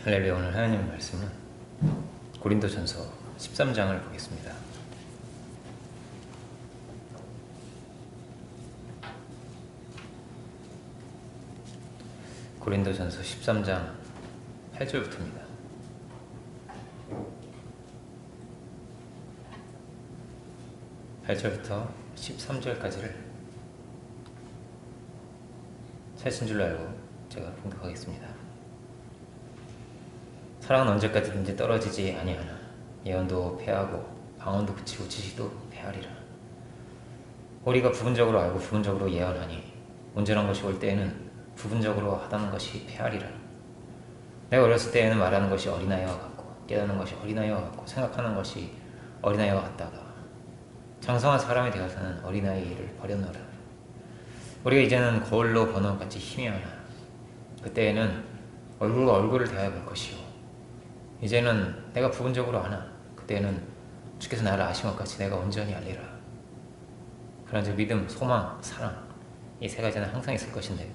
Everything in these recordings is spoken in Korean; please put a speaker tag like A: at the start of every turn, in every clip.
A: 할렐루야. 오늘 하나님의 말씀은 고린도전서 13장을 보겠습니다. 고린도전서 13장 8절부터입니다. (8절부터) 13절까지를 살신 줄로 알고 제가 봉독하겠습니다. 사랑은 언제까지든지 떨어지지 아니하나 예언도 패하고 방언도 그치고 지식도 패하리라. 우리가 부분적으로 알고 부분적으로 예언하니 온전한 것이 올 때에는 부분적으로 하다는 것이 패하리라. 내가 어렸을 때에는 말하는 것이 어린아이와 같고 깨닫는 것이 어린아이와 같고 생각하는 것이 어린아이와 같다가 장성한 사람이 되어서는 어린아이를 버렸노라. 우리가 이제는 거울로 보는 것 같이 희미하나 그때에는 얼굴과 얼굴을 대하여 볼 것이요 이제는 내가 부분적으로 아나 그때는 주께서 나를 아신 것 같이 내가 온전히 알리라. 그런즉 믿음, 소망, 사랑 이 세 가지는 항상 있을 것인데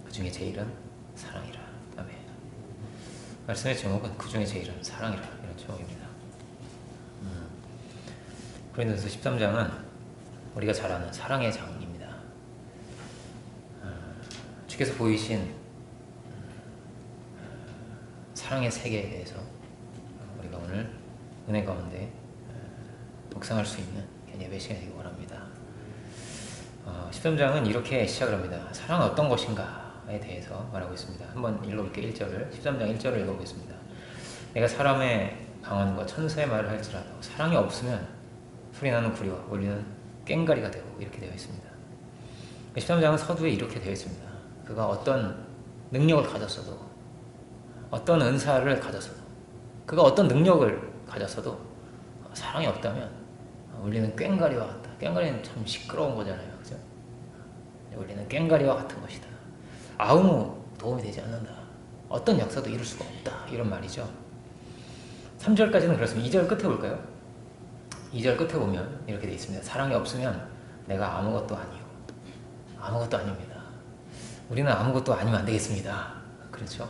A: 그 중에 제일은 사랑이라. 아멘. 말씀의 제목은 그 중에 제일은 사랑이라 이런 제목입니다. 고린도서 13장은 우리가 잘 아는 사랑의 장입니다. 주께서 보이신 사랑의 세계에 대해서 우리가 오늘 은혜 가운데 묵상할 수 있는 예배 시간이 되기 원합니다. 13장은 이렇게 시작을 합니다. 사랑은 어떤 것인가에 대해서 말하고 있습니다. 한번 읽어볼게요. 1절을 13장 1절을 읽어보겠습니다. 내가 사람의 방언과 천사의 말을 할지라도 사랑이 없으면 소리나는 구리와 울리는 꽹과리가 되고 이렇게 되어 있습니다. 13장은 서두에 이렇게 되어 있습니다. 그가 어떤 능력을 가졌어도 어떤 은사를 가졌어도 그가 어떤 능력을 가졌어도 사랑이 없다면 울리는 꽹과리와 같다. 꽹과리는 참 시끄러운 거잖아요. 그죠? 울리는 꽹과리와 같은 것이다. 아무 도움이 되지 않는다. 어떤 역사도 이룰 수가 없다. 이런 말이죠. 3절까지는 그렇습니다. 2절 끝에 볼까요? 2절 끝에 보면 이렇게 되어 있습니다. 사랑이 없으면 내가 아무것도 아니요. 아무것도 아닙니다. 우리는 아무것도 아니면 안 되겠습니다. 그렇죠?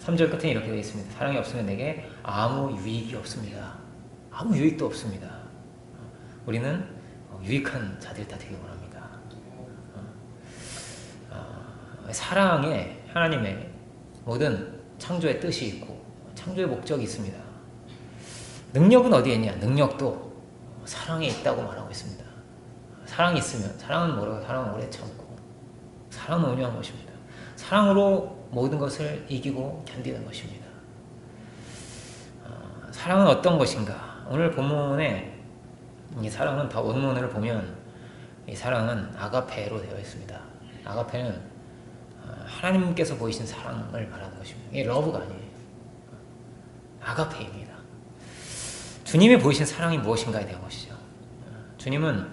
A: 3절 끝에 이렇게 되어 있습니다. 사랑이 없으면 내게 아무 유익이 없습니다. 아무 유익도 없습니다. 우리는 유익한 자들이 다 되기 원합니다. 사랑에 하나님의 모든 창조의 뜻이 있고 창조의 목적이 있습니다. 능력은 어디에 있냐? 능력도 사랑에 있다고 말하고 있습니다. 사랑이 있으면 사랑은 뭐라고? 사랑은 오래 참고 사랑은 온유한 것입니다. 사랑으로 모든 것을 이기고 견디는 것입니다. 사랑은 어떤 것인가? 오늘 본문에 이 사랑은 더 원문을 보면 이 사랑은 아가페로 되어 있습니다. 아가페는 하나님께서 보이신 사랑을 말하는 것입니다. 이게 러브가 아니에요. 아가페입니다. 주님이 보이신 사랑이 무엇인가에 대한 것이죠. 주님은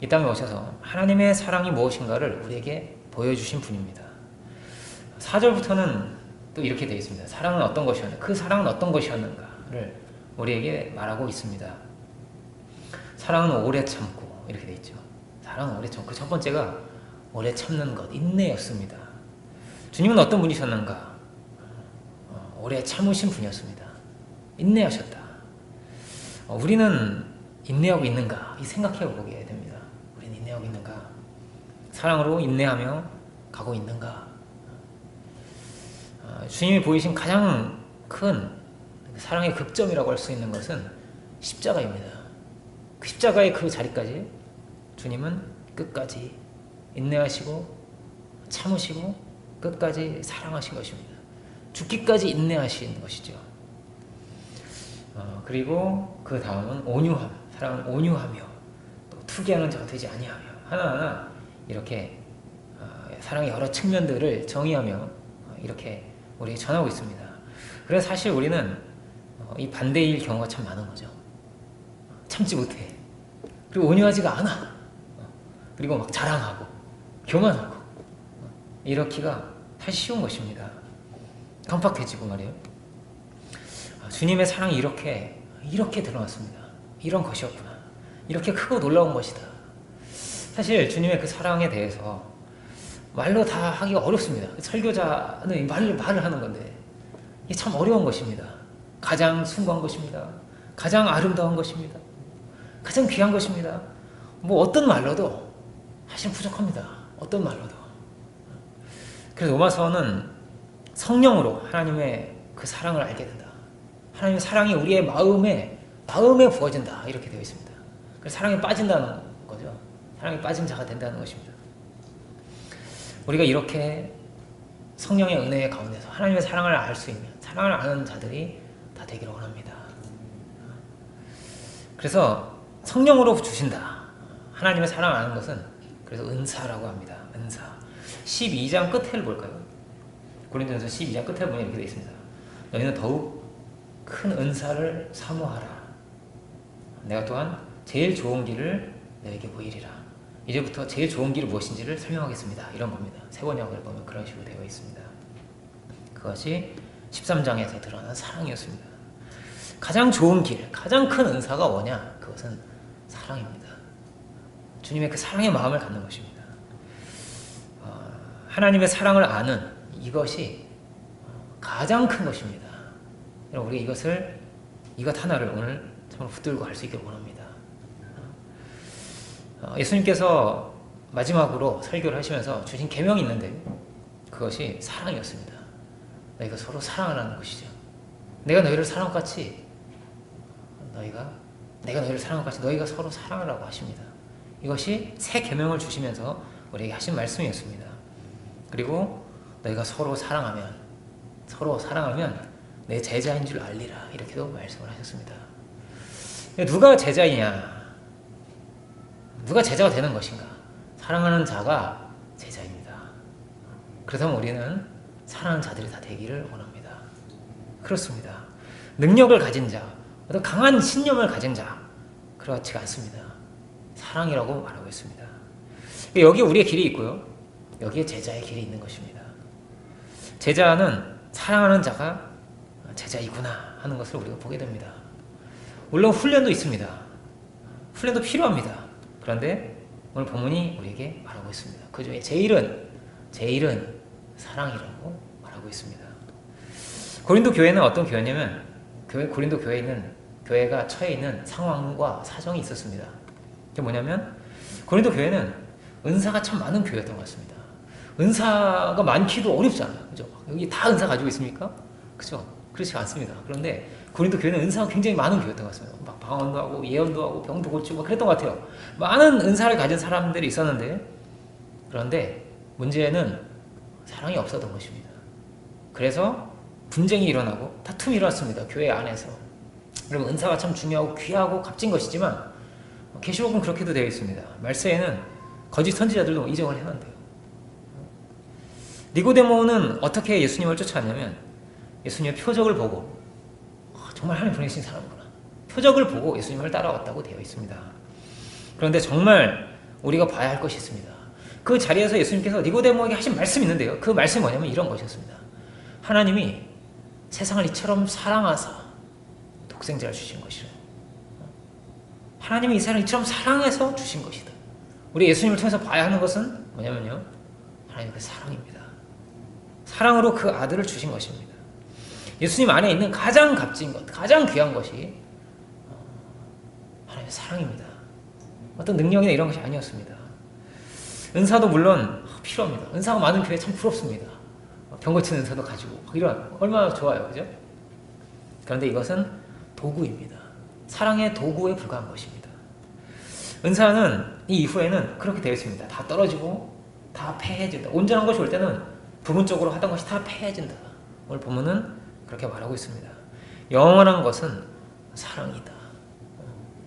A: 이 땅에 오셔서 하나님의 사랑이 무엇인가를 우리에게 보여주신 분입니다. 4절부터는 또 이렇게 되어 있습니다. 사랑은 어떤 것이었는가? 그 사랑은 어떤 것이었는가를 우리에게 말하고 있습니다. 사랑은 오래 참고 이렇게 되어 있죠. 사랑은 오래 참고 그 첫 번째가 오래 참는 것, 인내였습니다. 주님은 어떤 분이셨는가? 오래 참으신 분이었습니다. 인내하셨다. 우리는 인내하고 있는가? 이 생각해 보게 됩니다. 우리는 인내하고 있는가? 사랑으로 인내하며 가고 있는가? 주님이 보이신 가장 큰 사랑의 극점이라고 할 수 있는 것은 십자가입니다. 그 십자가의 그 자리까지 주님은 끝까지 인내하시고 참으시고 끝까지 사랑하신 것입니다. 죽기까지 인내하신 것이죠. 그리고 그 다음은 온유함. 사랑은 온유하며 또 투기하는 자가 되지 아니하며 하나하나 이렇게 사랑의 여러 측면들을 정의하며 이렇게 우리에게 전하고 있습니다. 그래서 사실 우리는 이 반대일 경우가 참 많은 거죠. 참지 못해. 그리고 온유하지가 않아. 그리고 막 자랑하고 교만하고 이렇기가 사실 쉬운 것입니다. 깜빡해지고 말이에요. 주님의 사랑이 이렇게 드러났습니다. 이런 것이었구나. 이렇게 크고 놀라운 것이다. 사실 주님의 그 사랑에 대해서 말로 다 하기가 어렵습니다. 설교자는 말을 하는 건데 이게 참 어려운 것입니다. 가장 숭고한 것입니다. 가장 아름다운 것입니다. 가장 귀한 것입니다. 뭐 어떤 말로도 사실 부족합니다. 어떤 말로도. 그래서 로마서는 성령으로 하나님의 그 사랑을 알게 된다. 하나님의 사랑이 우리의 마음에 부어진다. 이렇게 되어 있습니다. 그래서 사랑에 빠진다는 거죠. 사랑에 빠진 자가 된다는 것입니다. 우리가 이렇게 성령의 은혜의 가운데서 하나님의 사랑을 알 수 있는, 사랑을 아는 자들이 다 되기를 원합니다. 그래서 성령으로 주신다. 하나님의 사랑을 아는 것은 그래서 은사라고 합니다. 은사. 12장 끝을 볼까요? 고린도전서 12장 끝에 보면 이렇게 되어 있습니다. 너희는 더욱 큰 은사를 사모하라. 내가 또한 제일 좋은 길을 너에게 보이리라. 이제부터 제일 좋은 길이 무엇인지를 설명하겠습니다. 이런 겁니다. 세번역을 보면 그런 식으로 되어 있습니다. 그것이 13장에서 드러난 사랑이었습니다. 가장 좋은 길, 가장 큰 은사가 뭐냐? 그것은 사랑입니다. 주님의 그 사랑의 마음을 갖는 것입니다. 하나님의 사랑을 아는 이것이 가장 큰 것입니다. 우리 이것 하나를 오늘 정말 붙들고 갈 수 있기를 원합니다. 예수님께서 마지막으로 설교를 하시면서 주신 계명이 있는데 그것이 사랑이었습니다. 너희가 서로 사랑하라는 것이죠. 내가 너희를 사랑한 것 같이 내가 너희를 사랑한 것 같이 너희가 서로 사랑하라고 하십니다. 이것이 새 계명을 주시면서 우리에게 하신 말씀이었습니다. 그리고 너희가 서로 사랑하면 내 제자인 줄 알리라. 이렇게도 말씀을 하셨습니다. 누가 제자이냐? 누가 제자가 되는 것인가? 사랑하는 자가 제자입니다. 그렇다면 우리는 사랑하는 자들이 다 되기를 원합니다. 그렇습니다. 능력을 가진 자, 어떤 강한 신념을 가진 자, 그렇지가 않습니다. 사랑이라고 말하고 있습니다. 여기에 우리의 길이 있고요. 여기에 제자의 길이 있는 것입니다. 제자는 사랑하는 자가 제자이구나 하는 것을 우리가 보게 됩니다. 물론 훈련도 있습니다. 훈련도 필요합니다. 그런데 오늘 본문이 우리에게 말하고 있습니다. 그 중에 제일은 사랑이라고 말하고 있습니다. 고린도 교회는 어떤 교회냐면 고린도 교회가 처해 있는 상황과 사정이 있었습니다. 그게 뭐냐면 고린도 교회는 은사가 참 많은 교회였던 것 같습니다. 은사가 많기도 어렵잖아요. 그죠? 여기 다 은사 가지고 있습니까? 그죠? 그렇지 않습니다. 그런데 고린도 교회는 은사가 굉장히 많은 교회였던 것 같습니다. 막 방언도 하고 예언도 하고 병도 고치고 막 그랬던 것 같아요. 많은 은사를 가진 사람들이 있었는데 그런데 문제는 사랑이 없었던 것입니다. 그래서 분쟁이 일어나고 다툼이 일어났습니다. 교회 안에서. 여러분 은사가 참 중요하고 귀하고 값진 것이지만 계시록은 그렇게도 되어 있습니다. 말세에는 거짓 선지자들도 이정을 해놨대요. 니고데모는 어떻게 예수님을 쫓아왔냐면 예수님의 표적을 보고 정말 하나님 보내신 사람이구나. 표적을 보고 예수님을 따라왔다고 되어 있습니다. 그런데 정말 우리가 봐야 할 것이 있습니다. 그 자리에서 예수님께서 니고데모에게 하신 말씀이 있는데요. 그 말씀이 뭐냐면 이런 것이었습니다. 하나님이 세상을 이처럼 사랑하사 독생자를 주신 것이라. 하나님이 이 세상을 이처럼 사랑해서 주신 것이다. 우리 예수님을 통해서 봐야 하는 것은 뭐냐면요. 하나님의 그 사랑입니다. 사랑으로 그 아들을 주신 것입니다. 예수님 안에 있는 가장 값진 것, 가장 귀한 것이 하나님의 사랑입니다. 어떤 능력이나 이런 것이 아니었습니다. 은사도 물론 필요합니다. 은사가 많은 교회 참 부럽습니다. 병 고치는 은사도 가지고 이런 얼마나 좋아요, 그죠? 그런데 이것은 도구입니다. 사랑의 도구에 불과한 것입니다. 은사는 이 이후에는 그렇게 되어 있습니다. 다 떨어지고 다 패해진다. 온전한 것이 올 때는 부분적으로 하던 것이 다 패해진다. 오늘 본문은 그렇게 말하고 있습니다. 영원한 것은 사랑이다.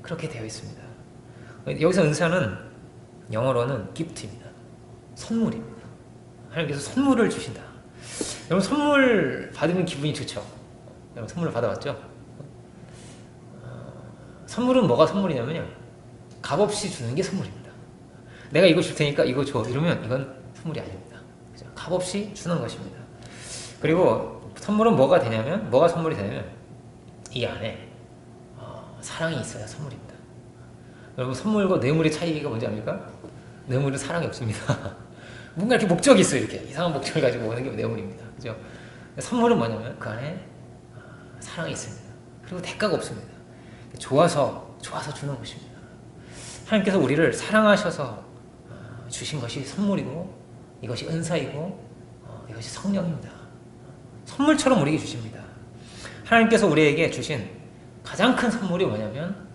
A: 그렇게 되어 있습니다. 여기서 은사는 영어로는 gift입니다. 선물입니다. 하나님께서 선물을 주신다. 여러분 선물 받으면 기분이 좋죠? 여러분 선물을 받아봤죠? 선물은 뭐가 선물이냐면요. 값없이 주는 게 선물입니다. 내가 이거 줄 테니까 이거 줘. 이러면 이건 선물이 아닙니다. 그죠? 값없이 주는 것입니다. 그리고 선물은 뭐가 선물이 되냐면 이 안에 사랑이 있어야 선물입니다. 여러분 선물과 뇌물의 차이가 뭔지 압니까? 뇌물은 사랑이 없습니다. 뭔가 이렇게 목적이 있어요. 이렇게 이상한 목적을 가지고 오는 게 뇌물입니다. 그죠? 선물은 뭐냐면 그 안에 사랑이 있습니다. 그리고 대가가 없습니다. 좋아서 주는 것입니다. 하나님께서 우리를 사랑하셔서 주신 것이 선물이고, 이것이 은사이고, 이것이 성령입니다. 선물처럼 우리에게 주십니다. 하나님께서 우리에게 주신 가장 큰 선물이 뭐냐면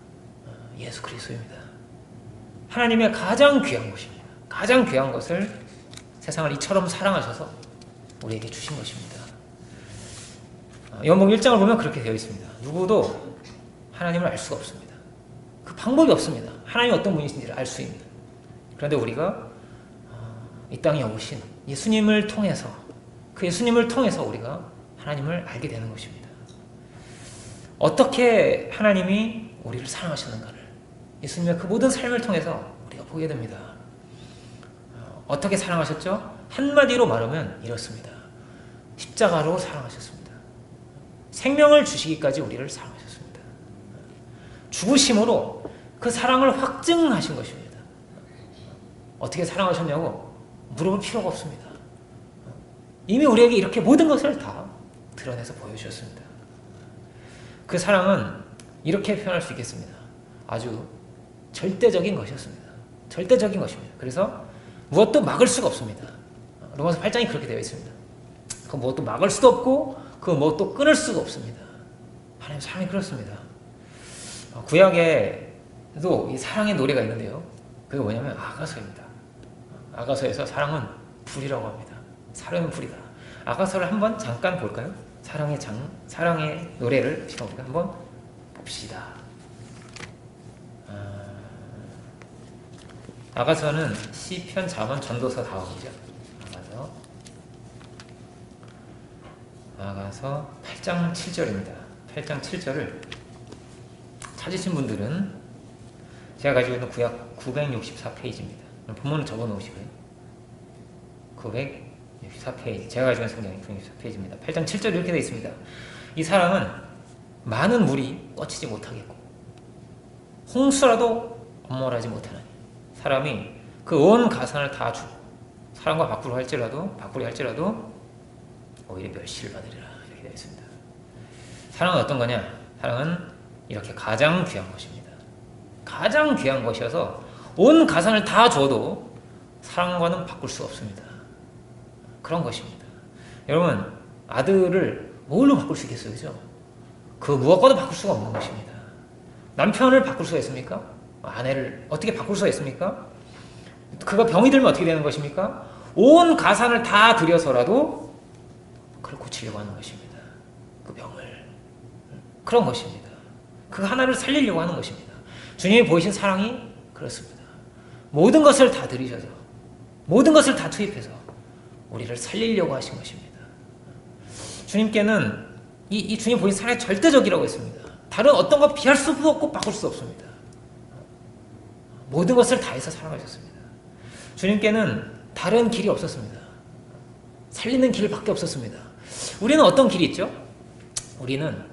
A: 예수 그리스도입니다. 하나님의 가장 귀한 것입니다. 가장 귀한 것을 세상을 이처럼 사랑하셔서 우리에게 주신 것입니다. 요한복음 1장을 보면 그렇게 되어 있습니다. 누구도 하나님을 알 수가 없습니다. 그 방법이 없습니다. 하나님이 어떤 분이신지를 알 수 있는. 그런데 우리가 이 땅에 오신 예수님을 통해서, 그 예수님을 통해서 우리가 하나님을 알게 되는 것입니다. 어떻게 하나님이 우리를 사랑하셨는가를 예수님의 그 모든 삶을 통해서 우리가 보게 됩니다. 어떻게 사랑하셨죠? 한마디로 말하면 이렇습니다. 십자가로 사랑하셨습니다. 생명을 주시기까지 우리를 사랑하셨습니다. 죽으심으로 그 사랑을 확증하신 것입니다. 어떻게 사랑하셨냐고 물어볼 필요가 없습니다. 이미 우리에게 이렇게 모든 것을 다 드러내서 보여주셨습니다. 그 사랑은 이렇게 표현할 수 있겠습니다. 아주 절대적인 것이었습니다. 절대적인 것입니다. 그래서 무엇도 막을 수가 없습니다. 로마서 8장이 그렇게 되어 있습니다. 그 무엇도 막을 수도 없고 그 무엇도 끊을 수가 없습니다. 하나님 사랑이 그렇습니다. 구약에도 이 사랑의 노래가 있는데요. 그게 뭐냐면 아가서입니다. 아가서에서 사랑은 불이라고 합니다. 사랑은 불이다. 아가서를 한번 잠깐 볼까요? 사랑의 노래를 우리가 한번 봅시다. 아가서는 시편, 잠언, 전도서 다음이죠. 아가서 8장 7절입니다. 8장 7절을 찾으신 분들은 제가 가지고 있는 구약 964페이지입니다. 본문을 적어 놓으시고요. 964페이지. 제가 가지고 있는 성경이 964페이지입니다. 8장 7절 이렇게 되어 있습니다. 이 사랑은 많은 물이 뻗치지 못하겠고 홍수라도 엄몰하지 못하나니 사람이 그 온 가산을 다 주고 사람과 바꾸려 할지라도 오히려 멸시를 받으리라 이렇게 되어 있습니다. 사랑은 어떤 거냐? 사랑은 이렇게 가장 귀한 것입니다. 가장 귀한 것이어서 온 가산을 다 줘도 사랑과는 바꿀 수 없습니다. 그런 것입니다. 여러분, 아들을 뭘로 바꿀 수 있겠어요? 그죠? 그 무엇과도 바꿀 수가 없는 것입니다. 남편을 바꿀 수가 있습니까? 아내를 어떻게 바꿀 수가 있습니까? 그가 병이 들면 어떻게 되는 것입니까? 온 가산을 다 들여서라도 그걸 고치려고 하는 것입니다. 그 병을. 그런 것입니다. 그 하나를 살리려고 하는 것입니다. 주님이 보이신 사랑이 그렇습니다. 모든 것을 다 들이셔서 모든 것을 다 투입해서 우리를 살리려고 하신 것입니다. 주님께는 이 주님 보이신 사랑이 절대적이라고 했습니다. 다른 어떤 것 비할 수도 없고 바꿀 수 없습니다. 모든 것을 다해서 사랑하셨습니다. 주님께는 다른 길이 없었습니다. 살리는 길밖에 없었습니다. 우리는 어떤 길이 있죠? 우리는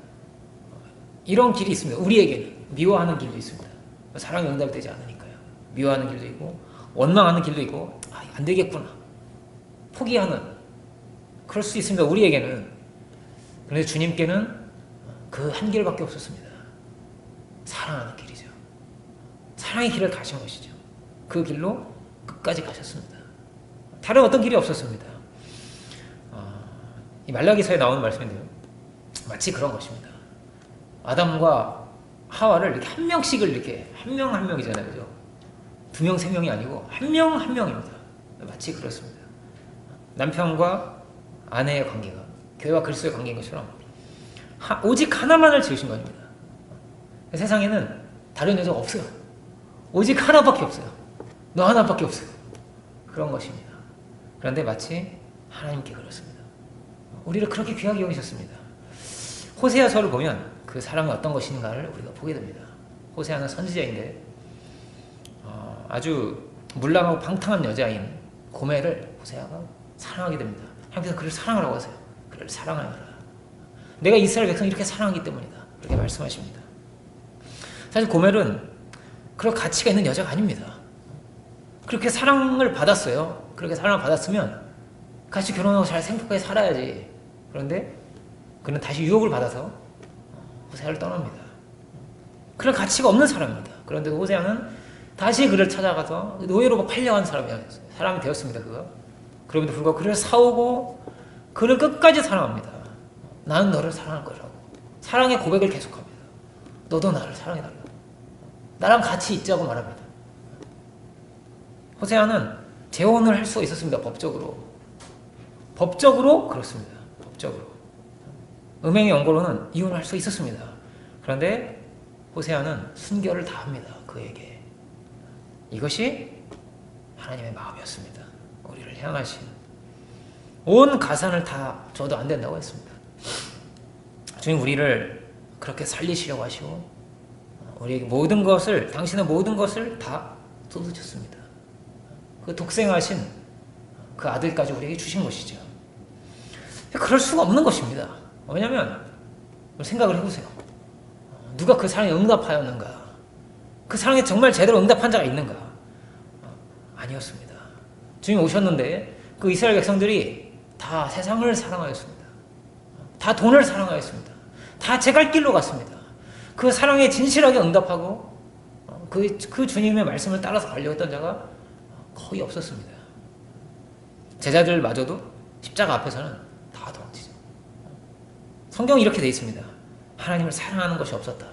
A: 이런 길이 있습니다. 우리에게는 미워하는 길도 있습니다. 사랑이 응답되지 않으니까요. 미워하는 길도 있고 원망하는 길도 있고 안 되겠구나 포기하는 그럴 수 있습니다. 우리에게는. 그런데 주님께는 그 한 길밖에 없었습니다. 사랑하는 길이죠. 사랑의 길을 가신 것이죠. 그 길로 끝까지 가셨습니다. 다른 어떤 길이 없었습니다. 이 말라기서에 나오는 말씀인데요. 마치 그런 것입니다. 아담과 하와를 이렇게 한 명씩을 이렇게 한 명 한 명이잖아요. 그죠? 두 명, 세 명이 아니고 한 명 한 명입니다. 마치 그렇습니다. 남편과 아내의 관계가 교회와 그리스도의 관계인 것처럼 오직 하나만을 지으신 겁니다. 세상에는 다른 여자가 없어요. 오직 하나밖에 없어요. 너 하나밖에 없어요. 그런 것입니다. 그런데 마치 하나님께 그렇습니다. 우리를 그렇게 귀하게 여기셨습니다. 호세아서를 보면 그 사랑이 어떤 것인가를 우리가 보게 됩니다. 호세아는 선지자인데 아주 물랑하고 방탕한 여자인 고멜을 호세아가 사랑하게 됩니다. 하나님께서 그를 사랑하라고 하세요. 그를 사랑하여라. 내가 이스라엘 백성을 이렇게 사랑하기 때문이다. 그렇게 말씀하십니다. 사실 고멜은 그런 가치가 있는 여자가 아닙니다. 그렇게 사랑을 받았어요. 그렇게 사랑을 받았으면 같이 결혼하고 잘 행복하게 살아야지. 그런데 그는 다시 유혹을 받아서 호세아를 떠납니다. 그럴 가치가 없는 사람입니다. 그런데 호세아는 다시 그를 찾아가서 노예로 팔려간 사람이 되었습니다. 그럼에도 불구하고 그를 사오고 그를 끝까지 사랑합니다. 나는 너를 사랑할 거라고. 사랑의 고백을 계속합니다. 너도 나를 사랑해달라. 나랑 같이 있자고 말합니다. 호세아는 재혼을 할 수가 있었습니다. 법적으로 그렇습니다. 법적으로. 음행의 연고로는 이혼을 할 수 있었습니다. 그런데 호세아는 순결을 다합니다. 그에게. 이것이 하나님의 마음이었습니다. 우리를 향하신. 온 가산을 다 줘도 안 된다고 했습니다. 주님 우리를 그렇게 살리시려고 하시고 우리에게 모든 것을, 당신의 모든 것을 다 쏟으셨습니다. 그 독생하신 그 아들까지 우리에게 주신 것이죠. 그럴 수가 없는 것입니다. 왜냐하면 생각을 해보세요. 누가 그 사랑에 응답하였는가? 그 사랑에 정말 제대로 응답한 자가 있는가? 아니었습니다. 주님 오셨는데 그 이스라엘 백성들이 다 세상을 사랑하였습니다. 다 돈을 사랑하였습니다. 다 제 갈 길로 갔습니다. 그 사랑에 진실하게 응답하고 그 주님의 말씀을 따라서 가려고 했던 자가 거의 없었습니다. 제자들마저도 십자가 앞에서는 다 도망치죠. 성경이 이렇게 되어 있습니다. 하나님을 사랑하는 것이 없었다.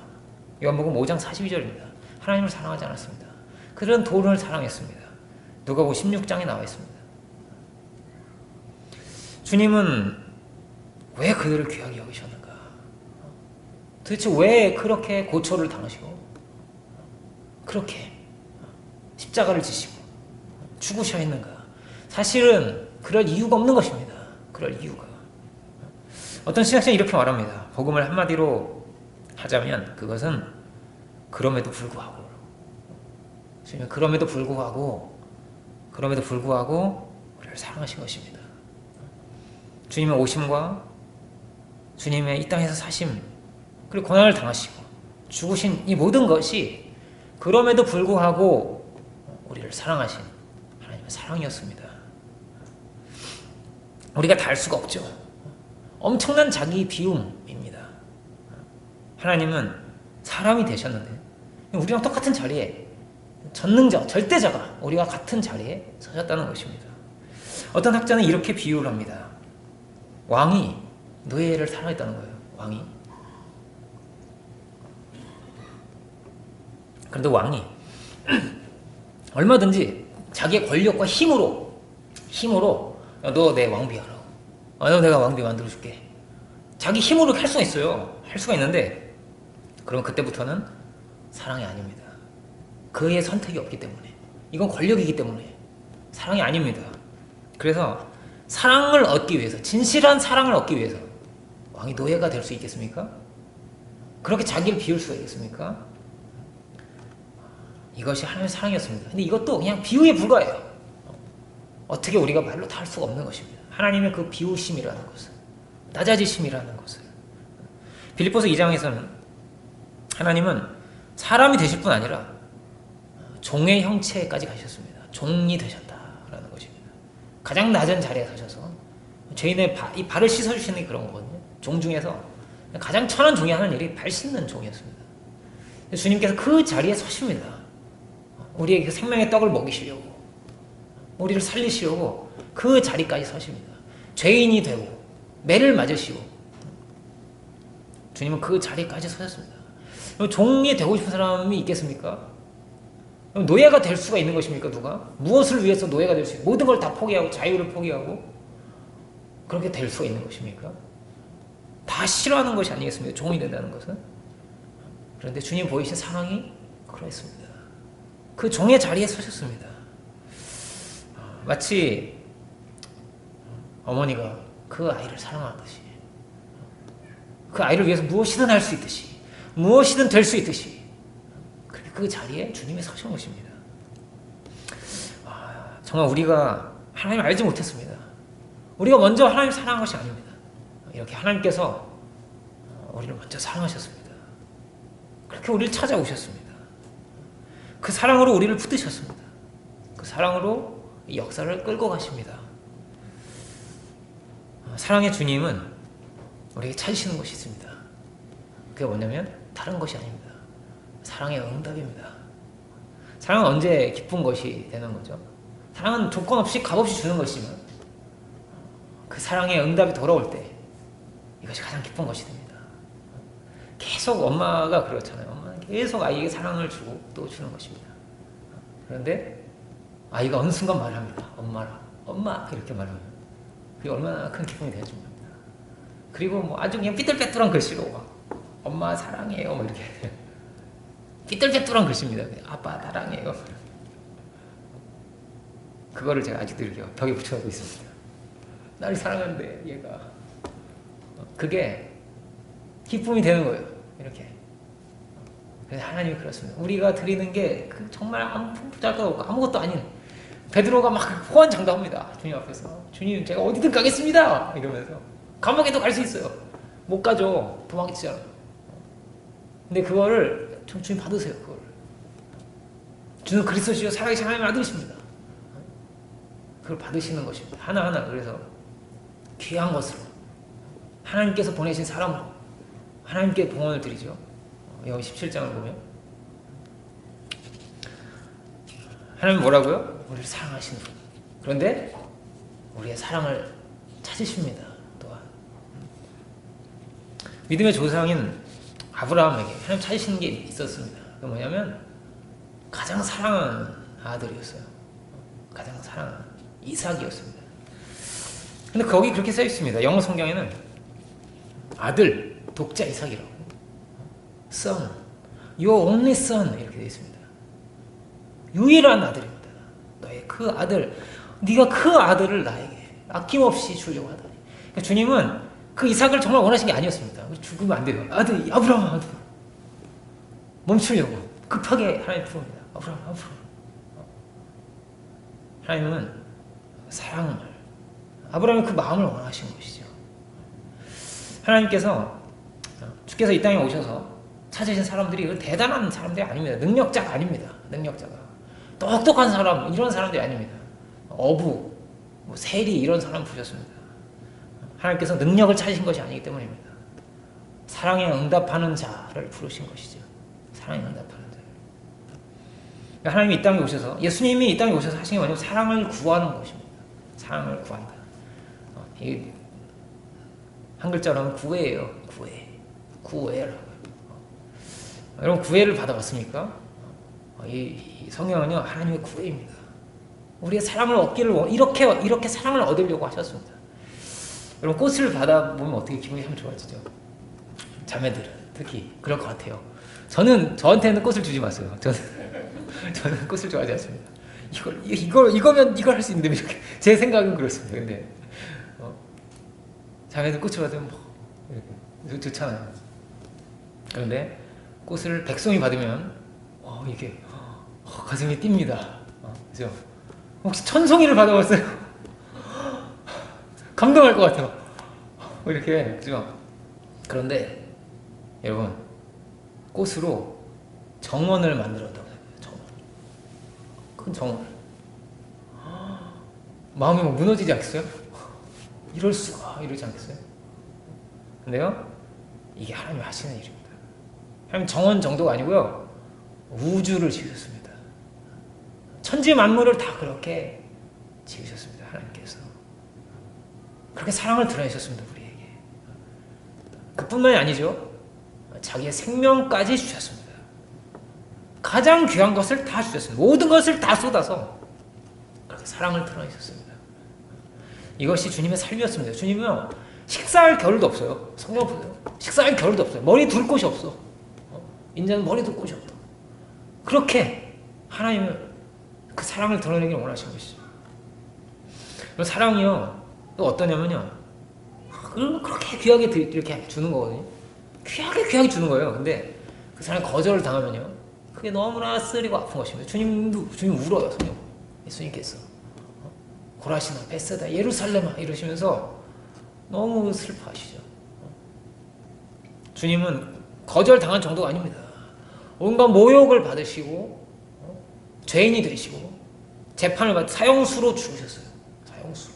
A: 요한복음 5장 42절입니다. 하나님을 사랑하지 않았습니다. 그들은 돈을 사랑했습니다. 누가복음 16장에 나와 있습니다. 주님은 왜 그들을 귀하게 여기셨는가? 도대체 왜 그렇게 고초를 당하시고 그렇게 십자가를 지시고 죽으셔야 했는가? 사실은 그럴 이유가 없는 것입니다. 그럴 이유가. 어떤 신학자는 이렇게 말합니다. 복음을 한마디로 하자면 그것은 그럼에도 불구하고 주님은 그럼에도 불구하고 우리를 사랑하신 것입니다. 주님의 오심과 주님의 이 땅에서 사심 그리고 고난을 당하시고 죽으신 이 모든 것이 그럼에도 불구하고 우리를 사랑하신 하나님의 사랑이었습니다. 우리가 다 알 수가 없죠. 엄청난 자기 비움입니다. 하나님은 사람이 되셨는데 우리랑 똑같은 자리에 전능자, 절대자가 우리와 같은 자리에 서셨다는 것입니다. 어떤 학자는 이렇게 비유를 합니다. 왕이 노예를 사랑했다는 거예요. 왕이. 그런데 왕이 얼마든지 자기의 권력과 힘으로 너 내 왕비하라고. 너 내가 왕비 만들어줄게. 자기 힘으로 할 수가 있어요. 할 수가 있는데 그럼 그때부터는 사랑이 아닙니다. 그의 선택이 없기 때문에. 이건 권력이기 때문에 사랑이 아닙니다. 그래서 사랑을 얻기 위해서, 진실한 사랑을 얻기 위해서 왕이 노예가 될 수 있겠습니까? 그렇게 자기를 비울 수가 있겠습니까? 이것이 하나님의 사랑이었습니다. 근데 이것도 그냥 비유에 불과해요. 어떻게 우리가 말로 다 할 수가 없는 것입니다. 하나님의 그 비우심이라는 것은, 낮아지심이라는 것은. 빌립보서 2장에서는 하나님은 사람이 되실 뿐 아니라 종의 형체까지 가셨습니다. 종이 되셨다라는 것입니다. 가장 낮은 자리에 서셔서 죄인의 이 발을 씻어주시는 게 그런 거거든요. 종 중에서 가장 천한 종이 하는 일이 발 씻는 종이었습니다. 주님께서 그 자리에 서십니다. 우리에게 생명의 떡을 먹이시려고, 우리를 살리시려고 그 자리까지 서십니다. 죄인이 되고 매를 맞으시고 주님은 그 자리까지 서셨습니다. 종이 되고 싶은 사람이 있겠습니까? 노예가 될 수가 있는 것입니까? 누가? 무엇을 위해서 노예가 될 수 있고 모든 걸 다 포기하고 자유를 포기하고 그렇게 될 수가 있는 것입니까? 다 싫어하는 것이 아니겠습니까? 종이 된다는 것은. 그런데 주님 보이신 사랑이 그러했습니다. 그 종의 자리에 서셨습니다. 마치 어머니가 그 아이를 사랑하듯이, 그 아이를 위해서 무엇이든 할 수 있듯이, 무엇이든 될 수 있듯이 그 자리에 주님이 서신 것입니다. 정말 우리가 하나님을 알지 못했습니다. 우리가 먼저 하나님을 사랑한 것이 아닙니다. 이렇게 하나님께서 우리를 먼저 사랑하셨습니다. 그렇게 우리를 찾아오셨습니다. 그 사랑으로 우리를 붙드셨습니다. 그 사랑으로 이 역사를 끌고 가십니다. 사랑의 주님은 우리에게 찾으시는 것이 있습니다. 그게 뭐냐면 다른 것이 아닙니다. 사랑의 응답입니다. 사랑은 언제 기쁜 것이 되는 거죠? 사랑은 조건 없이 값없이 주는 것이지만 그 사랑의 응답이 돌아올 때 이것이 가장 기쁜 것이 됩니다. 계속 엄마가 그렇잖아요. 엄마는 계속 아이에게 사랑을 주고 또 주는 것입니다. 그런데 아이가 어느 순간 말합니다. 엄마라, 엄마 이렇게 말하면 그게 얼마나 큰 기쁨이 되는 겁니다. 그리고 뭐 아주 그냥 삐뚤빼뚤한 글씨로 막 엄마 사랑해요 뭐 이렇게 삐뚤빼뚤한 글씨입니다. 아빠 사랑해요. 그거를 제가 아직도 이렇게 벽에 붙여놓고 있습니다. 나를 사랑하는데 얘가 그게 기쁨이 되는 거예요. 이렇게. 그래서 하나님이 그렇습니다. 우리가 드리는 게 정말 아무 짤것 없고 아무것도 아닌 베드로가 막 호언장담합니다. 주님 앞에서 주님 제가 어디든 가겠습니다 이러면서 감옥에도 갈 수 있어요. 못 가죠. 도망치잖아. 근데 그거를 주님 받으세요. 그거를 주는 그리스도시요 살아계신 하나님의 아들이십니다. 그걸 받으시는 것입니다. 하나하나. 그래서 귀한 것으로 하나님께서 보내신 사람으로 하나님께 봉헌을 드리죠. 여기 17장을 보면 하나님 뭐라고요? 우리를 사랑하시는 분. 그런데 우리의 사랑을 찾으십니다. 또한 믿음의 조상인 아브라함에게 하나님 찾으시는 게 있었습니다. 그게 뭐냐면 가장 사랑하는 아들이었어요. 가장 사랑하는 이삭이었습니다. 근데 거기 그렇게 써 있습니다. 영어 성경에는 아들, 독자 이삭이라고. Son, your only son 이렇게 되어 있습니다. 유일한 아들입니다. 너의 그 아들, 네가 그 아들을 나에게 아낌없이 주려고 하다니. 그러니까 주님은 그 이삭을 정말 원하신 게 아니었습니다. 죽으면 안 돼요. 아들, 아브라함, 아들. 멈추려고 급하게 하나님 부릅니다. 아브라함, 아브라함. 하나님은 사랑을, 아브라함의 그 마음을 원하신 것이죠. 하나님께서 주께서 이 땅에 오셔서 찾으신 사람들이 대단한 사람들이 아닙니다. 능력자가 아닙니다. 능력자가 똑똑한 사람 이런 사람들이 아닙니다. 어부, 뭐 세리 이런 사람 부르셨습니다. 하나님께서 능력을 찾으신 것이 아니기 때문입니다. 사랑에 응답하는 자를 부르신 것이죠. 사랑에 응답하는 자. 그러니까 하나님이 이 땅에 오셔서 예수님이 이 땅에 오셔서 하신 게 뭐냐면 사랑을 구하는 것입니다. 사랑을 구한다. 이 한 글자로는 구애예요. 구애. 구애라고요. 여러분 구애를 받아봤습니까? 이 성경은요 하나님의 구애입니다. 우리의 사랑을 얻기를 이렇게 사랑을 얻으려고 하셨습니다. 여러분 꽃을 받아보면 어떻게 기분이 참 좋아지죠? 자매들은 특히 그럴 것 같아요. 저한테는 꽃을 주지 마세요. 저는 꽃을 좋아하지 않습니다. 이거면 이걸 할 수 있는데 이렇게 제 생각은 그렇습니다. 근데 자매들 꽃을 받으면 뭐 이렇게 좋잖아요. 그런데 꽃을 백송이 받으면 이게 가슴이 뜁니다. 그죠? 혹시 천송이를 받아봤어요? 감동할 것 같아요. 이렇게 그죠? 그런데 여러분 꽃으로 정원을 만들었다고 해요. 정원. 큰 정원. 마음이 뭐 무너지지 않겠어요? 이럴 수가 이러지 않겠어요? 근데요 이게 하나님이 하시는 일입니다. 하나님 정원 정도가 아니고요 우주를 지으셨습니다. 천지 만물을 다 그렇게 지으셨습니다. 하나님께서 그렇게 사랑을 드러내셨습니다. 우리에게. 그뿐만이 아니죠. 자기의 생명까지 주셨습니다. 가장 귀한 것을 다 주셨습니다. 모든 것을 다 쏟아서 그렇게 사랑을 드러내셨습니다. 이것이 주님의 삶이었습니다. 주님은 식사할 겨를도 없어요. 성경 보세요. 식사할 겨를도 없어요. 머리 둘 곳이 없어. 인자는 머리 둘 곳이 없다. 그렇게 하나님은 그 사랑을 드러내기를 원하신 것이죠. 사랑이요 또 어떠냐면요 그렇게 귀하게 이렇게 주는 거거든요. 귀하게 주는 거예요. 근데 그 사람이 거절을 당하면요 그게 너무나 쓰리고 아픈 것입니다. 주님 울어요. 성경 예수님께서 고라시나 베세다 예루살렘아 이러시면서 너무 슬퍼하시죠. 주님은 거절당한 정도가 아닙니다. 온갖 모욕을 받으시고 죄인이 되시고 재판을 받아 사형수로 죽으셨어요. 사형수.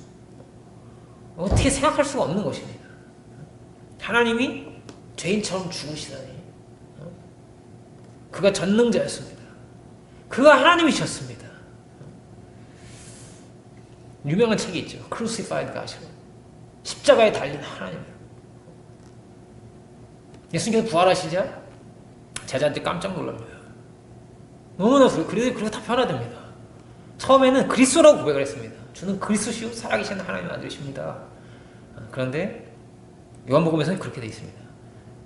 A: 어떻게 생각할 수가 없는 것입니다. 하나님이 죄인처럼 죽으시다니. 그가 전능자였습니다. 그가 하나님이셨습니다. 유명한 책이 있죠. Crucified God. 십자가에 달린 하나님. 예수님께서 부활하시자 제자한테 깜짝 놀란 거예요. 너무나 그리고 다 변화됩니다. 처음에는 그리스도라고 고백을 했습니다. 주는 그리스도시요 살아계신 하나님의 아들이십니다. 그런데 요한복음에서는 그렇게 되어 있습니다.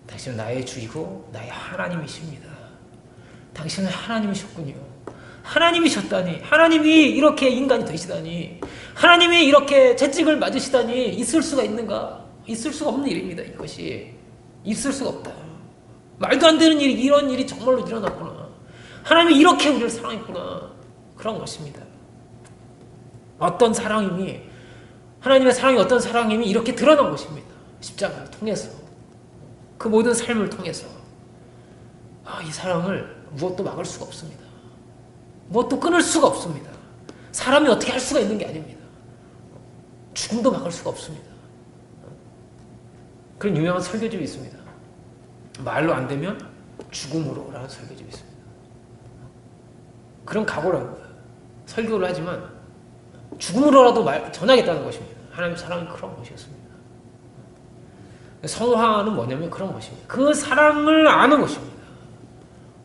A: 당신은 나의 주이고 나의 하나님이십니다. 당신은 하나님이셨군요. 하나님이셨다니, 하나님이 이렇게 인간이 되시다니, 하나님이 이렇게 채찍을 맞으시다니 있을 수가 있는가? 있을 수가 없는 일입니다. 이것이 있을 수가 없다. 말도 안 되는 일이, 이런 일이 정말로 일어났구나. 하나님이 이렇게 우리를 사랑했구나. 그런 것입니다. 어떤 사랑임이, 하나님의 사랑이 어떤 사랑임이 이렇게 드러난 것입니다. 십자가를 통해서, 그 모든 삶을 통해서. 이 사랑을 무엇도 막을 수가 없습니다. 무엇도 끊을 수가 없습니다. 사람이 어떻게 할 수가 있는 게 아닙니다. 죽음도 막을 수가 없습니다. 그런 유명한 설교집이 있습니다. 말로 안 되면 죽음으로 라는 설교집이 있습니다. 그런 각오를 한 거예요. 설교를 하지만 죽음으로라도 전하겠다는 것입니다. 하나님의 사랑이 그런 것이었습니다. 성화는 뭐냐면 그런 것입니다. 그 사랑을 아는 것입니다.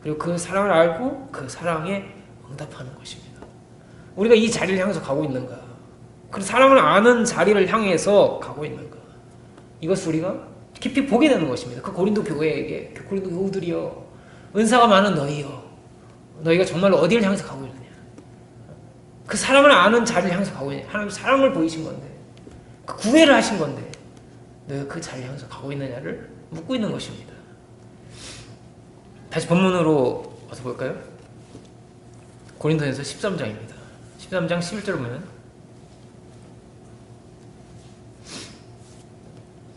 A: 그리고 그 사랑을 알고 그 사랑에 응답하는 것입니다. 우리가 이 자리를 향해서 가고 있는가? 그 사랑을 아는 자리를 향해서 가고 있는가? 이것을 우리가 깊이 보게 되는 것입니다. 그 고린도 교회에게, 고린도 교우들이여, 은사가 많은 너희여, 너희가 정말로 어디를 향해서 가고 있느냐? 그 사랑을 아는 자리를 향해서 가고 있느냐? 하나님 사랑을 보이신 건데, 그 구애를 하신 건데, 너희가 그 자리를 향해서 가고 있느냐를 묻고 있는 것입니다. 다시 본문으로 와서 볼까요? 고린도전서 13장입니다. 13장 11절 보면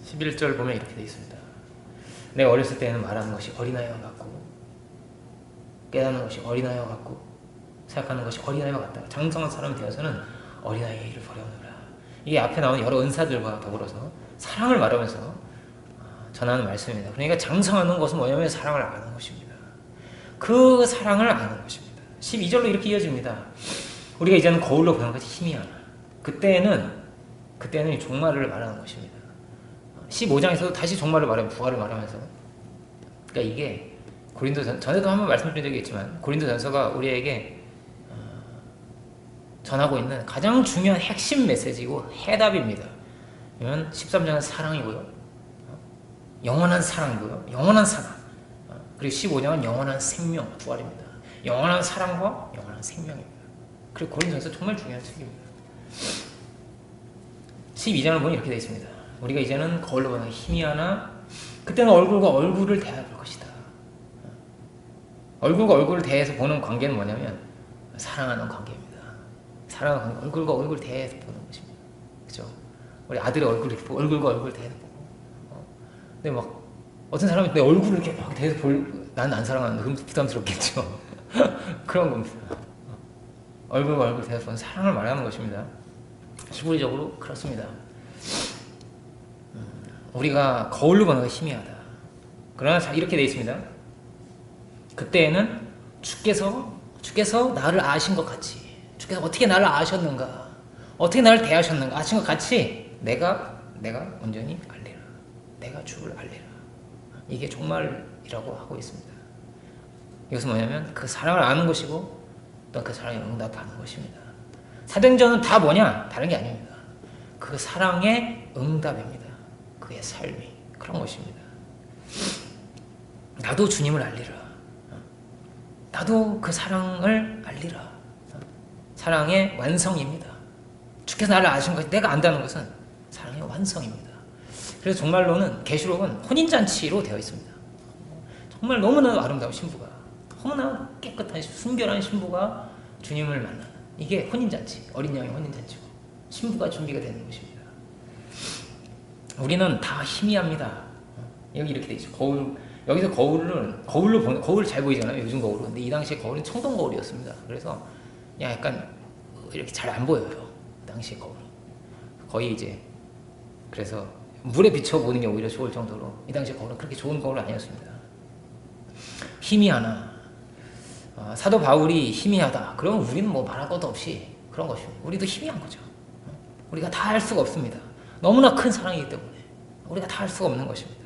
A: 11절 보면 이렇게 되어 있습니다. 내가 어렸을 때는 말하는 것이 어린아이와 같고 깨닫는 것이 어린아이와 같고 생각하는 것이 어린아이와 같다. 장성한 사람이 되어서는 어린아이의 일을 버려오느라. 이게 앞에 나온 여러 은사들과 더불어서 사랑을 말하면서 전하는 말씀입니다. 그러니까 장성하는 것은 뭐냐면 사랑을 아는 것입니다. 그 사랑을 아는 것입니다. 12절로 이렇게 이어집니다. 우리가 이제는 거울로 보는 것이 희미하나. 그때는 이 종말을 말하는 것입니다. 15장에서도 다시 종말을 말하면 부활을 말하면서, 그러니까 이게 전에도 한번 말씀드린 적이 있지만 고린도전서가 우리에게 전하고 있는 가장 중요한 핵심 메시지고 해답입니다. 이건 13장은 사랑이고요, 영원한 사랑이고요, 영원한 사랑. 그리고 15장은 영원한 생명, 부활입니다. 영원한 사랑과 영원한 생명입니다. 그리고 고린도전서 정말 중요한 책입니다. 12장을 보면 이렇게 되어 있습니다. 우리가 이제는 거울로 보는 희미하나 그때는 얼굴과 얼굴을 대할 것이다. 얼굴과 얼굴을 대해서 보는 관계는 뭐냐면 사랑하는 관계입니다. 사랑하는 관계, 얼굴과 얼굴을 대해서 보는 것입니다. 그렇죠? 우리 아들의 얼굴과 얼굴 대해서 보고. 근데 막 어떤 사람이 내 얼굴을 이렇게 막 대해서 나는 안 사랑하는데 그럼 부담스럽겠죠. 그런 겁니다. 얼굴과 얼굴 대해서 보는 사랑을 말하는 것입니다. 시골적으로 그렇습니다. 우리가 거울로 보는 것이 희미하다. 그러나 이렇게 되어 있습니다. 그때에는 주께서 나를 아신 것 같이, 주께서 어떻게 나를 아셨는가, 어떻게 나를 대하셨는가 아신 것 같이 내가 온전히 알리라. 내가 주를 알리라. 이게 종말이라고 하고 있습니다. 이것은 뭐냐면 그 사랑을 아는 것이고 또 그 사랑에 응답하는 것입니다. 사도행전은 다 뭐냐? 다른 게 아닙니다. 그 사랑의 응답입니다. 그의 삶이 그런 것입니다. 나도 주님을 알리라. 나도 그 사랑을 알리라. 사랑의 완성입니다. 주께서 나를 아신 것, 내가 안다는 것은 사랑의 완성입니다. 그래서 정말로는 계시록은 혼인잔치로 되어 있습니다. 정말 너무나 아름다운 신부가, 너무나 깨끗한 순결한 신부가 주님을 만나는, 이게 혼인잔치, 어린 양의 혼인잔치고 신부가 준비가 되는 것입니다. 우리는 다 희미합니다. 여기 이렇게 돼 있죠. 여기서 거울로 보는, 거울 잘 보이잖아요, 요즘 거울은. 근데 이 당시에 거울은 청동 거울이었습니다. 그래서 그냥 약간 이렇게 잘 안 보여요, 당시 거울은. 거의 이제, 그래서 물에 비춰보는 게 오히려 좋을 정도로 이 당시에 거울은 그렇게 좋은 거울은 아니었습니다. 희미하나 사도 바울이 희미하다. 그러면 우리는 뭐 말할 것도 없이 그런 것입니다. 우리도 희미한 거죠. 우리가 다 할 수가 없습니다. 너무나 큰 사랑이기 때문에 우리가 다 할 수가 없는 것입니다.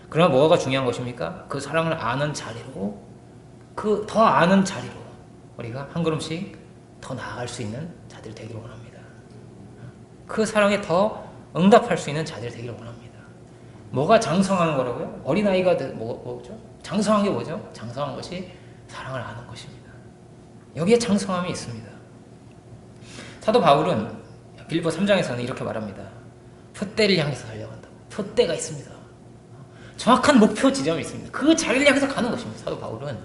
A: 그러나 뭐가 중요한 것입니까? 그 사랑을 아는 자리로 그 더 아는 자리로 우리가 한 걸음씩 더 나아갈 수 있는 자들 되기를 원합니다. 그 사랑에 더 응답할 수 있는 자들 되기를 원합니다. 뭐가 장성하는 거라고요? 어린아이가 뭐죠? 장성한 게 뭐죠? 장성한 것이 사랑을 아는 것입니다. 여기에 장성함이 있습니다. 사도 바울은 빌립보 3장에서는 이렇게 말합니다. 표대를 향해서 달려간다고. 표대가 있습니다. 정확한 목표 지점이 있습니다. 그 자리를 향해서 가는 것입니다. 사도 바울은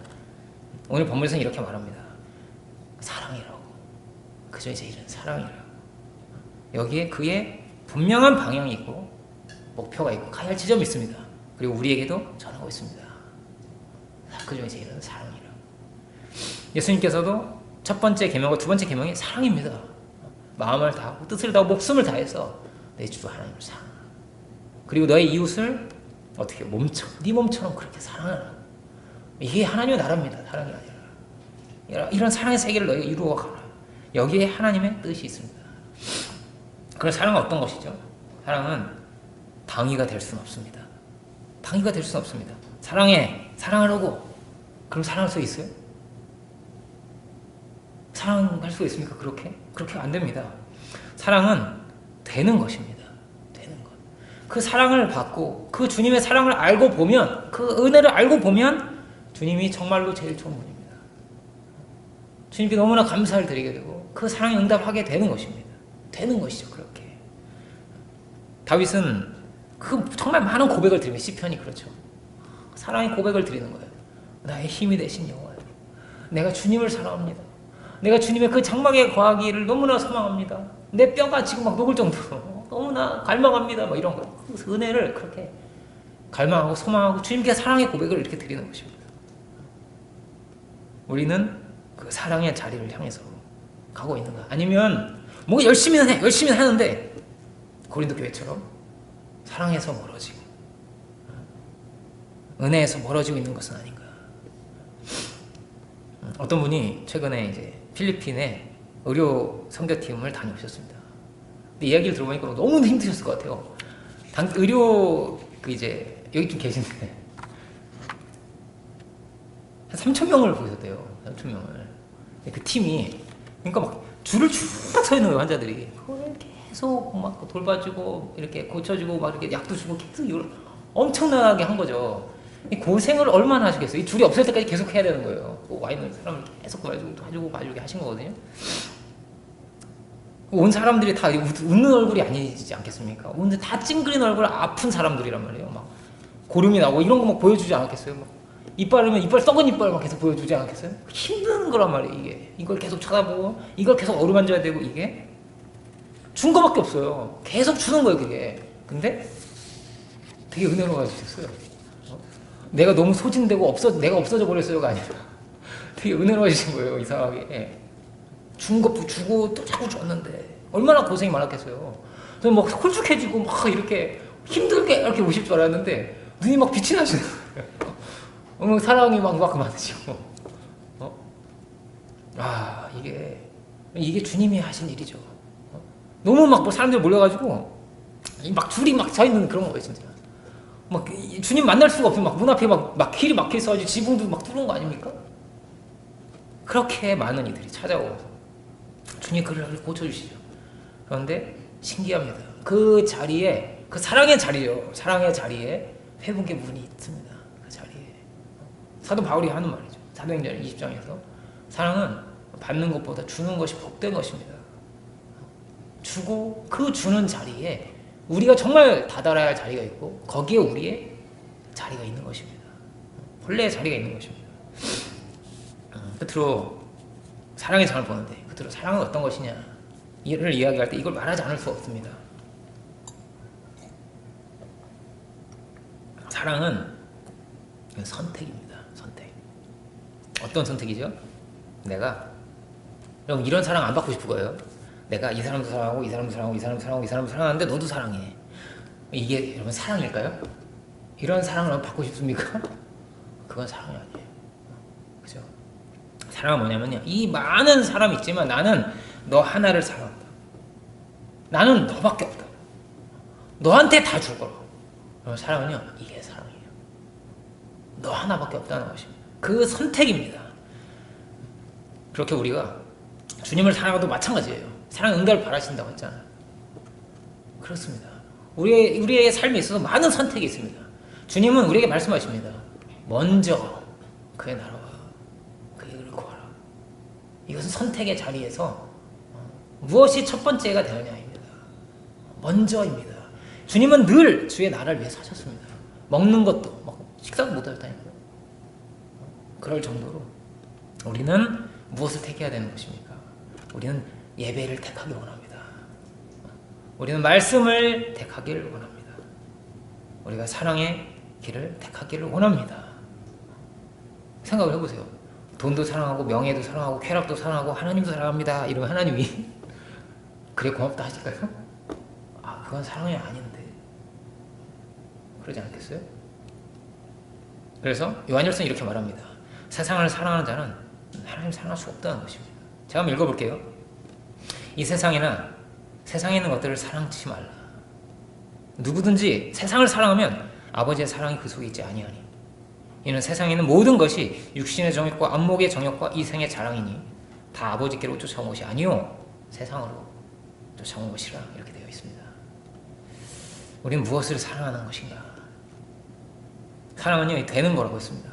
A: 오늘 본문에서는 이렇게 말합니다. 사랑이라고. 그 중에 제일은 사랑이라고. 여기에 그의 분명한 방향이 있고 목표가 있고 가야 할 지점이 있습니다. 그리고 우리에게도 전하고 있습니다. 그 중에 제일은 사랑이라고. 예수님께서도 첫 번째 계명과 두 번째 계명이 사랑입니다. 마음을 다하고 뜻을 다하고 목숨을 다해서 내 주 하나님을 사랑하라. 그리고 너의 이웃을 어떻게 네 몸처럼 그렇게 사랑하라. 이게 하나님의 나라입니다. 사랑이 아니라 이런 사랑의 세계를 너희가 이루어가라. 여기에 하나님의 뜻이 있습니다. 그럼 사랑은 어떤 것이죠? 사랑은 당위가 될 수는 없습니다. 당위가 될 수는 없습니다. 사랑하라고 그럼 사랑할 수 있어요? 사랑할 수 있습니까? 그렇게 안 됩니다. 사랑은 되는 것입니다. 되는 것. 그 사랑을 받고 그 주님의 사랑을 알고 보면 그 은혜를 알고 보면 주님이 정말로 제일 좋은 분입니다. 주님께 너무나 감사를 드리게 되고 그 사랑에 응답하게 되는 것입니다. 되는 것이죠. 그렇게 다윗은 그 정말 많은 고백을 드리면 시편이 그렇죠. 사랑의 고백을 드리는 거예요. 나의 힘이 되신 여호와, 내가 주님을 사랑합니다. 내가 주님의 그 장막에 거하기를 너무나 소망합니다. 내 뼈가 지금 막 녹을 정도로 너무나 갈망합니다. 막 이런 거. 그 은혜를 그렇게 갈망하고 소망하고 주님께 사랑의 고백을 이렇게 드리는 것입니다. 우리는 그 사랑의 자리를 향해서 가고 있는가? 아니면 뭐 열심히 하는데 고린도 교회처럼 사랑에서 멀어지고 은혜에서 멀어지고 있는 것은 아닌가? 어떤 분이 최근에 이제 필리핀에 의료 선교팀을 다녀오셨습니다. 근데 이야기를 들어보니까 너무 힘드셨을 것 같아요. 의료 이제 여기 좀 계신데 한 3,000명을 보셨대요. 3,000명을. 그 팀이 그러니까 막 줄을 쭉 서 있는 거예요. 환자들이. 그걸 계속 막 돌봐주고 이렇게 고쳐주고 막 이렇게 약도 주고 계속 이걸 엄청나게 한 거죠. 이 고생을 얼마나 하시겠어요? 이 줄이 없을 때까지 계속 해야 되는 거예요. 와 있는 사람을 계속 봐주고 하신 거거든요. 온 사람들이 다 웃는 얼굴이 아니지 않겠습니까? 오늘 다 찡그린 얼굴 아픈 사람들이란 말이에요. 막 고름이 나고 이런 거 막 보여주지 않았겠어요? 막 이빨이면 썩은 이빨 막 계속 보여주지 않았겠어요? 힘든 거란 말이에요. 이걸 계속 쳐다보고 이걸 계속 어루만져야 되고 이게 준 거밖에 없어요. 계속 주는 거예요, 그게. 근데 되게 은혜로워지셨어요. 내가 너무 소진되고 내가 없어져 버렸어요가 아니라 되게 은혜로워지신 거예요, 이상하게. 준 것도 주고 또 자꾸 줬는데 얼마나 고생이 많았겠어요. 그래서 막 홀쭉해지고 막 이렇게 힘들게 이렇게 오실 줄 알았는데 눈이 막 빛이 나시는 거예요. 사랑이 막 많으시고. 이게 주님이 하신 일이죠. 너무 막 사람들이 몰려가지고 막 줄이 막 서 있는 그런 거예요, 진짜. 막 주님 만날 수가 없어요. 막 문 앞에 막 길이 막혀 있어가지고 지붕도 막 뚫은 거 아닙니까? 그렇게 많은 이들이 찾아오고 주님 그를 고쳐주시죠. 그런데 신기합니다. 그 자리에 그 사랑의 자리죠. 사랑의 자리에 회복의 문이 있습니다. 그 자리에 사도 바울이 하는 말이죠. 사도행전 20장에서 사랑은 받는 것보다 주는 것이 복된 것입니다. 주고 그 주는 자리에 우리가 정말 다다라야 할 자리가 있고 거기에 우리의 자리가 있는 것입니다. 본래의 자리가 있는 것입니다. 끝으로 사랑의 장을 보는데 끝으로 사랑은 어떤 것이냐 이를 이야기할 때 이걸 말하지 않을 수 없습니다. 사랑은 선택입니다. 선택. 어떤 선택이죠? 여러분 이런 사랑 안 받고 싶은 거예요. 내가 이 사람도 사랑하고 이 사람도 사랑하고 이 사람도 사랑하고 이 사람도 사랑하는데 너도 사랑해. 이게 여러분 사랑일까요? 이런 사랑을 한번 받고 싶습니까? 그건 사랑이 아니에요. 그죠? 사랑은 뭐냐면요, 이 많은 사람이 있지만 나는 너 하나를 사랑한다. 나는 너밖에 없다. 너한테 다 줄 거라고. 그럼 사랑은요, 이게 사랑이에요. 너 하나밖에 없다는 것입니다. 그 선택입니다. 그렇게 우리가 주님을 사랑하도 마찬가지예요. 사랑 응답을 바라신다고 했잖아요. 그렇습니다. 우리의 삶에 있어서 많은 선택이 있습니다. 주님은 우리에게 말씀하십니다. 먼저 그의 나라와 그의 의를 구하라. 이것은 선택의 자리에서 무엇이 첫 번째가 되느냐입니다. 먼저입니다. 주님은 늘 주의 나라를 위해 사셨습니다. 먹는 것도 식사도 못하셨다니까요. 그럴 정도로 우리는 무엇을 택해야 되는 것입니까? 우리는 예배를 택하기를 원합니다. 우리는 말씀을 택하기를 원합니다. 우리가 사랑의 길을 택하기를 원합니다. 생각을 해보세요. 돈도 사랑하고 명예도 사랑하고 쾌락도 사랑하고 하나님도 사랑합니다. 이러면 하나님이 그래 고맙다 하실까요? 그건 사랑이 아닌데. 그러지 않겠어요? 그래서 요한일서는 이렇게 말합니다. 세상을 사랑하는 자는 하나님을 사랑할 수 없다는 것입니다. 제가 한번 읽어볼게요. 이 세상이나 세상에 있는 것들을 사랑치 말라. 누구든지 세상을 사랑하면 아버지의 사랑이 그 속에 있지 아니하니 이는 세상에 있는 모든 것이 육신의 정욕과 안목의 정욕과 이생의 자랑이니 다 아버지께로 쫓아온 것이 아니요 세상으로 쫓아온 것이라 이렇게 되어 있습니다. 우리는 무엇을 사랑하는 것인가? 사랑은요 되는 거라고 했습니다.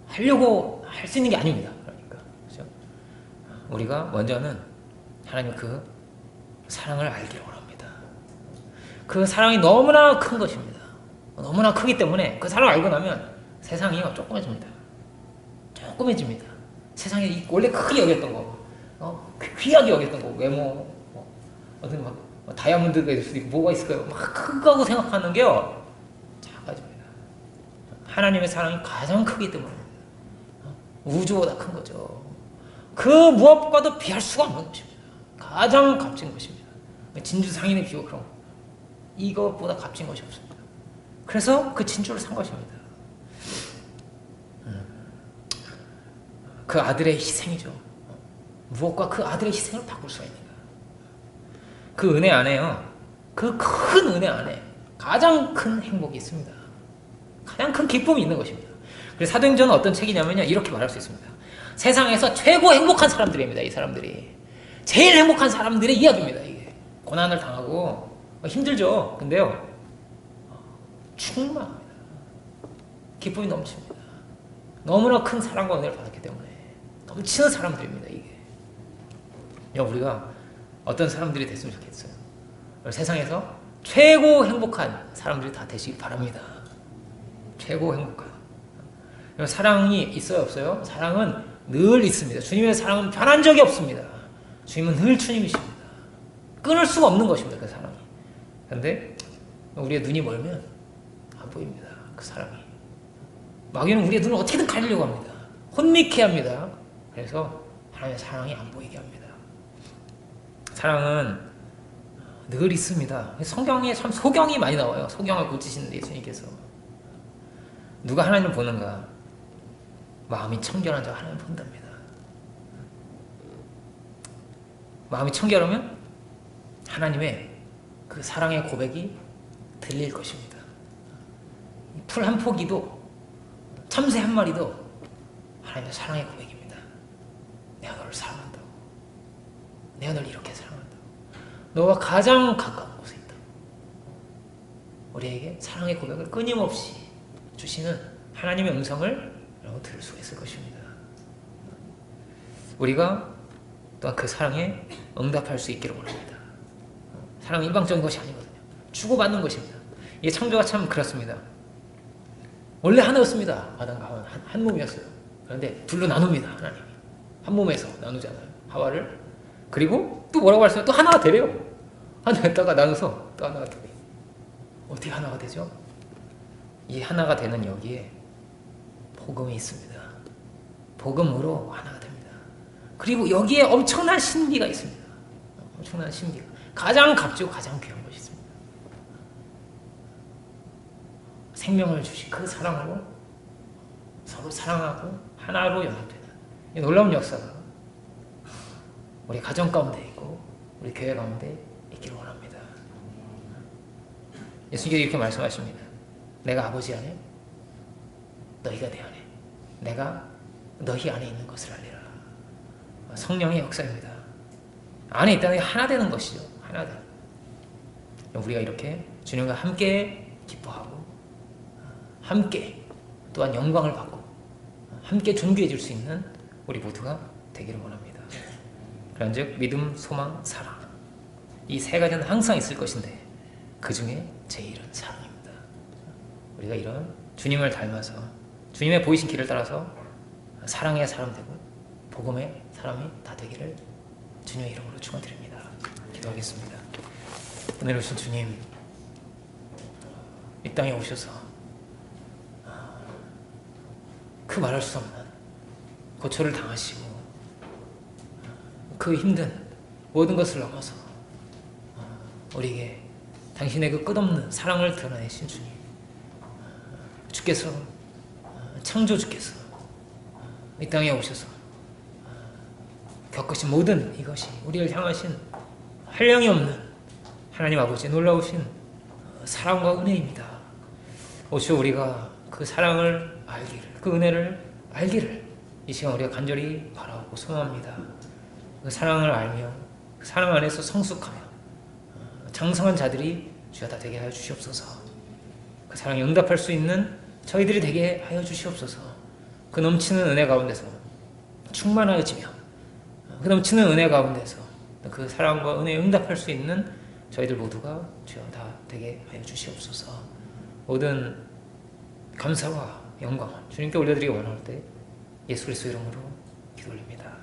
A: 하려고 할 수 있는 게 아닙니다. 그러니까 그렇죠? 우리가 먼저는 하나님 그 사랑을 알기를 원합니다. 그 사랑이 너무나 큰 것입니다. 너무나 크기 때문에 그 사랑을 알고 나면 세상이요 조그매집니다. 조그매집니다. 세상에 원래 크게 여겼던 거, 귀하게 여겼던 거, 외모, 어떤 다이아몬드가 있을 수도 있고 뭐가 있을까요? 막 크다고 생각하는 게요 작아집니다. 하나님의 사랑이 가장 크기 때문에 우주보다 큰 거죠. 그 무엇과도 비할 수가 없는 것입니다. 가장 값진 것입니다. 진주 상인의 비유 그런 거. 이것보다 값진 것이 없습니다. 그래서 그 진주를 산 것입니다. 그 아들의 희생이죠. 무엇과 그 아들의 희생을 바꿀 수가 있는가? 그 은혜 안에요. 그 큰 은혜 안에 가장 큰 행복이 있습니다. 가장 큰 기쁨이 있는 것입니다. 그래서 사도행전은 어떤 책이냐면요. 이렇게 말할 수 있습니다. 세상에서 최고 행복한 사람들입니다. 이 사람들이. 제일 행복한 사람들의 이야기입니다. 이게. 고난을 당하고 힘들죠. 근데요. 충만합니다. 기쁨이 넘칩니다. 너무나 큰 사랑과 은혜를 받았기 때문에 넘치는 사람들입니다. 이게. 우리가 어떤 사람들이 됐으면 좋겠어요. 세상에서 최고 행복한 사람들이 다 되시기 바랍니다. 최고 행복한. 사랑이 있어요, 없어요? 사랑은 늘 있습니다. 주님의 사랑은 변한 적이 없습니다. 주님은 늘 주님이십니다. 끊을 수가 없는 것입니다, 그 사랑이. 그런데 우리의 눈이 멀면 안 보입니다, 그 사랑이. 마귀는 우리의 눈을 어떻게든 가리려고 합니다. 혼미케 합니다. 그래서 하나님의 사랑이 안 보이게 합니다. 사랑은 늘 있습니다. 성경에 참 소경이 많이 나와요. 소경을 고치시는 예수님께서. 누가 하나님을 보는가? 마음이 청결한 자가 하나님을 본답니다. 마음이 청결하면 하나님의 그 사랑의 고백이 들릴 것입니다. 풀 한 포기도 참새 한 마리도 하나님의 사랑의 고백입니다. 내가 너를 사랑한다고. 내가 너를 이렇게 사랑한다고. 너와 가장 가까운 곳에 있다. 우리에게 사랑의 고백을 끊임없이 주시는 하나님의 음성을 들을 수가 있을 것입니다. 우리가 또한 그 사랑에 응답할 수 있기를 원합니다. 사랑은 일방적인 것이 아니거든요. 주고받는 것입니다. 이게 창조가 참 그렇습니다. 원래 하나였습니다. 아담과 하와는 한 몸이었어요. 그런데 둘로 나눕니다. 하나님이. 한 몸에서 나누잖아요. 하와를. 그리고 또 뭐라고 하셨어요? 또 하나가 되래요. 하나였다가 나눠서 또 하나가 되래요. 어떻게 하나가 되죠? 이 하나가 되는 여기에 복음이 있습니다. 복음으로 하나가 됩니다. 그리고 여기에 엄청난 신비가 있습니다. 엄청난 신비가. 가장 값지고 가장 귀한 것이 있습니다. 생명을 주신 그 사랑으로 서로 사랑하고 하나로 연합되는 이 놀라운 역사가 우리 가정 가운데 있고 우리 교회 가운데 있기를 원합니다. 예수님께서 이렇게 말씀하십니다. 내가 아버지 안에 너희가 내 안에 내가 너희 안에 있는 것을 알리라. 성령의 역사입니다. 안에 있다는 게 하나 되는 것이죠. 하나 되는. 우리가 이렇게 주님과 함께 기뻐하고 함께 또한 영광을 받고 함께 존귀해질 수 있는 우리 모두가 되기를 원합니다. 그런즉 믿음, 소망, 사랑 이 세 가지는 항상 있을 것인데 그 중에 제일은 사랑입니다. 우리가 이런 주님을 닮아서 주님의 보이신 길을 따라서 사랑의 사람 되고 복음의 사람이 다 되기를 주님의 이름으로 축원드립니다. 기도하겠습니다. 오늘 오신 주님, 이 땅에 오셔서 그 말할 수 없는 고초를 당하시고 그 힘든 모든 것을 넘어서 우리에게 당신의 그 끝없는 사랑을 드러내신 주님, 주께서 창조주께서 이 땅에 오셔서 겪으신 모든 이것이 우리를 향하신 한량이 없는 하나님 아버지의 놀라우신 사랑과 은혜입니다. 오시오 우리가 그 사랑을 알기를, 그 은혜를 알기를 이 시간 우리가 간절히 바라고 소망합니다. 그 사랑을 알며 그 사랑 안에서 성숙하며 장성한 자들이 주여 다 되게 하여 주시옵소서. 그 사랑에 응답할 수 있는 저희들이 되게 하여 주시옵소서. 그 넘치는 은혜 가운데서 충만하여지며 그 넘치는 은혜 가운데서 그 사랑과 은혜에 응답할 수 있는 저희들 모두가 주여 다 되게 하여 주시옵소서. 모든 감사와 영광은 주님께 올려드리기 원할 때 예수 그리스도 이름으로 기도 올립니다.